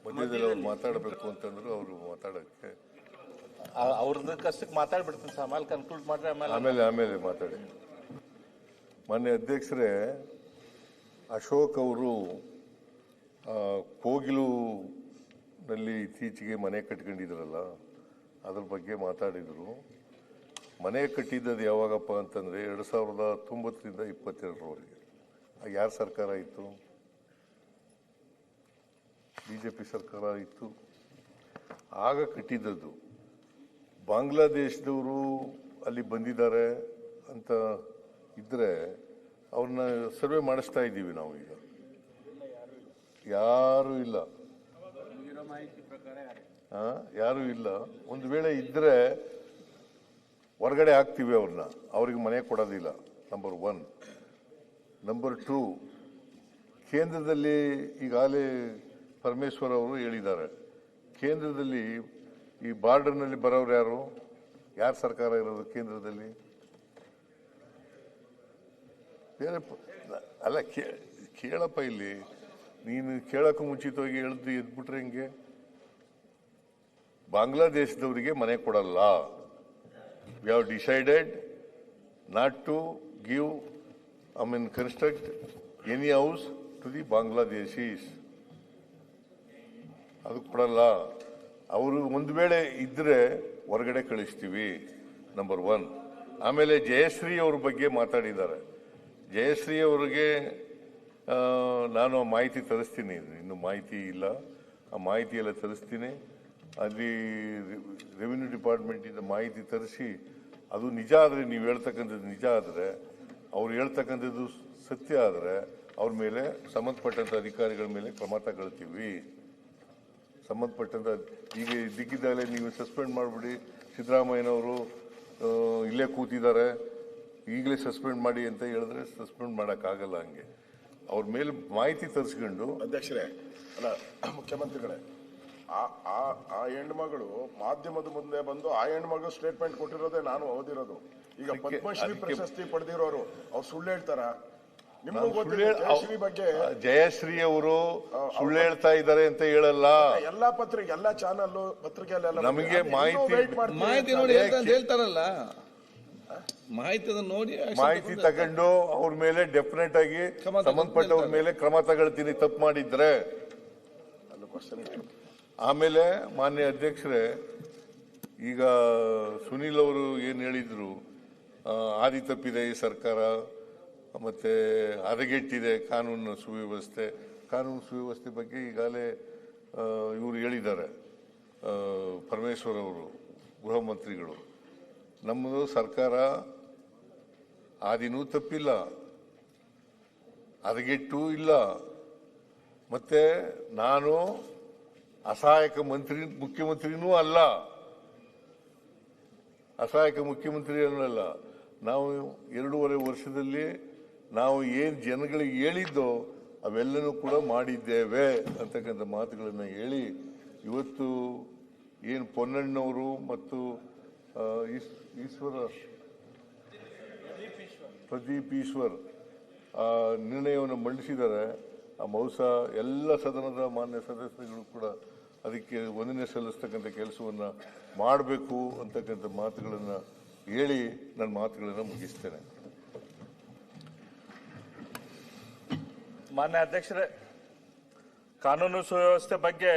ಮಧ್ಯದಲ್ಲಿ ಅವ್ರು ಮಾತಾಡಬೇಕು ಅಂತಂದ್ರು ಅವರು ಮಾತಾಡಕ್ಕೆ ಅವ್ರದ್ದು ಕಷ್ಟಕ್ಕೆ ಮಾತಾಡ್ಬಿಡ್ತೀನಿ ಸರ್. ಆಮೇಲೆ ಕನ್ಕ್ಲೂಡ್ ಮಾಡ್ರೆ ಆಮೇಲೆ ಮಾತಾಡಿ. ಮಾನ್ಯ ಅಧ್ಯಕ್ಷರೇ, ಅಶೋಕ್ ಅವರು ಕೋಗಿಲುನಲ್ಲಿ ಇತ್ತೀಚೆಗೆ ಮನೆ ಕಟ್ಕೊಂಡಿದ್ರಲ್ಲ, ಅದ್ರ ಬಗ್ಗೆ ಮಾತಾಡಿದರು. ಮನೆ ಕಟ್ಟಿದ್ದದು ಯಾವಾಗಪ್ಪ ಅಂತಂದರೆ 2019ರಿಂದ 2022ರವರೆಗೆ. ಯಾರ ಸರ್ಕಾರ ಇತ್ತು? BJP ಸರ್ಕಾರ ಇತ್ತು. ಆಗ ಕಟ್ಟಿದ್ದದ್ದು. ಬಾಂಗ್ಲಾದೇಶದವರು ಅಲ್ಲಿ ಬಂದಿದ್ದಾರೆ ಅಂತ ಇದ್ದರೆ ಅವ್ರನ್ನ ಸರ್ವೆ ಮಾಡಿಸ್ತಾ ಇದ್ದೀವಿ ನಾವು. ಈಗ ಯಾರೂ ಇಲ್ಲ, ಯಾರೂ ಇಲ್ಲ. ಒಂದು ವೇಳೆ ಇದ್ದರೆ ಹೊರಗಡೆ ಹಾಕ್ತೀವಿ ಅವ್ರನ್ನ. ಅವ್ರಿಗೆ ಮನೆ ಕೊಡೋದಿಲ್ಲ, ನಂಬರ್ 1. ನಂಬರ್ 2, ಕೇಂದ್ರದಲ್ಲಿ ಈಗಾಗಲೇ ಪರಮೇಶ್ವರ್ ಅವರು ಹೇಳಿದ್ದಾರೆ, ಕೇಂದ್ರದಲ್ಲಿ ಈ ಬಾರ್ಡರ್ನಲ್ಲಿ ಬರೋರು ಯಾರು ಸರ್ಕಾರ ಇರೋದು ಕೇಂದ್ರದಲ್ಲಿ? ಬೇರೆ ಅಲ್ಲ, ಕೇಳಪ್ಪ, ಇಲ್ಲಿ ನೀನು ಕೇಳೋಕ್ಕೂ ಮುಂಚಿತವಾಗಿ ಎದ್ಬಿಟ್ರೆ ಹಿಂಗೆ. ಬಾಂಗ್ಲಾದೇಶದವರಿಗೆ ಮನೆ ಕೊಡಲ್ಲ. We have decided not to give construct any house to the Bangladeshis. ಅದು ಕೊಡಲ್ಲ. ಅವರು ಒಂದು ವೇಳೆ ಇದ್ರೆ ಹೊರಗಡೆ ಕಳಿಸ್ತೀವಿ, ನಂಬರ್ 1. ಆಮೇಲೆ ಜಯಶ್ರೀ ಅವ್ರ ಬಗ್ಗೆ ಮಾತಾಡಿದ್ದಾರೆ. ಜಯಶ್ರೀ ಅವರಿಗೆ ನಾನು ಮಾಹಿತಿ ತರಿಸ್ತೀನಿ, ಇನ್ನು ಮಾಹಿತಿ ಇಲ್ಲ, ಆ ಮಾಹಿತಿ ಎಲ್ಲ ತರಿಸ್ತೀನಿ. ಅಲ್ಲಿ ರೆವಿನ್ಯೂ ಡಿಪಾರ್ಟ್ಮೆಂಟಿಂದ ಮಾಹಿತಿ ತರಿಸಿ ಅದು ನಿಜ ಆದರೆ, ನೀವು ಹೇಳ್ತಕ್ಕಂಥದ್ದು ನಿಜ ಆದರೆ, ಅವ್ರು ಹೇಳ್ತಕ್ಕಂಥದ್ದು ಸತ್ಯ ಆದರೆ ಅವ್ರ ಮೇಲೆ ಸಂಬಂಧಪಟ್ಟಂಥ ಅಧಿಕಾರಿಗಳ ಮೇಲೆ ಕ್ರಮ ತಗೊಳ್ತೀವಿ. ಸಂಬಂಧಪಟ್ಟಂಥ ಈಗ ದಿಕ್ಕಿದ್ದಾಗಲೇ ನೀವು ಸಸ್ಪೆಂಡ್ ಮಾಡಿಬಿಡಿ, ಸಿದ್ದರಾಮಯ್ಯನವರು ಇಲ್ಲೇ ಕೂತಿದ್ದಾರೆ, ಈಗಲೇ ಸಸ್ಪೆಂಡ್ ಮಾಡಿ ಅಂತ ಹೇಳಿದ್ರೆ ಸಸ್ಪೆಂಡ್ ಮಾಡೋಕ್ಕಾಗಲ್ಲ. ಹಂಗೆ ಅವ್ರ ಮೇಲೆ ಮಾಹಿತಿ ತರಿಸ್ಕೊಂಡು. ಅಧ್ಯಕ್ಷರೇ, ಅಲ್ಲ ಮುಖ್ಯಮಂತ್ರಿಗಳೇ, ಆ ಹೆಣ್ಮಗಳು ಮಾಧ್ಯಮದ ಮುಂದೆ ಬಂದು ಆ ಹೆಣ್ಮಗಳು ಸ್ಟೇಟ್ಮೆಂಟ್ ಕೊಟ್ಟಿರೋದೇ ನಾನು ಓದಿರೋದು. ಈಗ ಪದ್ಮಶ್ರೀ ಪ್ರಶಸ್ತಿ ಪಡೆದಿರೋರು ಅವ್ರು ಸುಳ್ಳು ಹೇಳ್ತಾರ? ಜಯಶ್ರೀ ಅವರು ಸುಳ್ಳು ಹೇಳ್ತಾ ಇದ್ದಾರೆ ಅಂತ ಹೇಳಲ್ಲ. ಎಲ್ಲಾ ಎಲ್ಲಾ ಚಾನಲ್ ಪತ್ರಿಕೆಯಲ್ಲೆಲ್ಲ ನಮಗೆ ಮಾಹಿತಿ ನೋಡಿ ಹೇಳ್ತಾರಲ್ಲ, ಮಾಹಿತಿ ತಗೊಂಡು ಅವ್ರ ಮೇಲೆ ಡೆಫಿನೆಟ್ ಆಗಿ ಸಂಬಂಧಪಟ್ಟವ್ರ ಮೇಲೆ ಕ್ರಮ ತಗೊಳ್ತೀನಿ, ತಪ್ಪು ಮಾಡಿದ್ರೆ. ಆಮೇಲೆ ಮಾನ್ಯ ಅಧ್ಯಕ್ಷರೇ, ಈಗ ಸುನೀಲ್ ಅವರು ಏನು ಹೇಳಿದ್ರು, ಹಾದಿ ತಪ್ಪಿದೆ ಈ ಸರ್ಕಾರ, ಮತ್ತೆ ಹದಗೆಟ್ಟಿದೆ ಕಾನೂನು ಸುವ್ಯವಸ್ಥೆ ಬಗ್ಗೆ ಈಗಾಗಲೇ ಇವರು ಹೇಳಿದ್ದಾರೆ, ಪರಮೇಶ್ವರ್ ಅವರು, ಗೃಹ ಮಂತ್ರಿಗಳು. ನಮ್ಮದು ಸರ್ಕಾರ ಹಾದಿನೂ ತಪ್ಪಿಲ್ಲ, ಹದಗೆಟ್ಟೂ ಇಲ್ಲ, ಮತ್ತೆ ನಾನು ಅಸಹಾಯಕ ಮುಖ್ಯಮಂತ್ರಿನೂ ಅಲ್ಲ, ಅಸಹಾಯಕ ಮುಖ್ಯಮಂತ್ರಿಯೂ ಅಲ್ಲ. ನಾವು 2.5 ವರ್ಷದಲ್ಲಿ ನಾವು ಏನು ಜನಗಳಿಗೆ ಹೇಳಿದ್ದೋ ಅವೆಲ್ಲನೂ ಕೂಡ ಮಾಡಿದ್ದೇವೆ ಅಂತಕ್ಕಂಥ ಮಾತುಗಳನ್ನು ಹೇಳಿ, ಇವತ್ತು ಏನು ಪೊನ್ನಣ್ಣವರು ಮತ್ತು ಪ್ರದೀಪ್ ಈಶ್ವರ್ ನಿರ್ಣಯವನ್ನು ಮಂಡಿಸಿದ್ದಾರೆ. ಆ ಬಹುಶಃ ಎಲ್ಲ ಸದನದ ಮಾನ್ಯ ಸದಸ್ಯರುಗಳು ಕೂಡ ಅದಕ್ಕೆ ವಂದನೆ ಸಲ್ಲಿಸ್ತಕ್ಕಂಥ ಕೆಲಸವನ್ನು ಮಾಡಬೇಕು ಅಂತಕ್ಕಂಥ ಮಾತುಗಳನ್ನು ಹೇಳಿ ನನ್ನ ಮಾತುಗಳನ್ನು ಮುಗಿಸ್ತೇನೆ. ಮಾನ್ಯ ಅಧ್ಯಕ್ಷರೇ, ಕಾನೂನು ಸುವ್ಯವಸ್ಥೆ ಬಗ್ಗೆ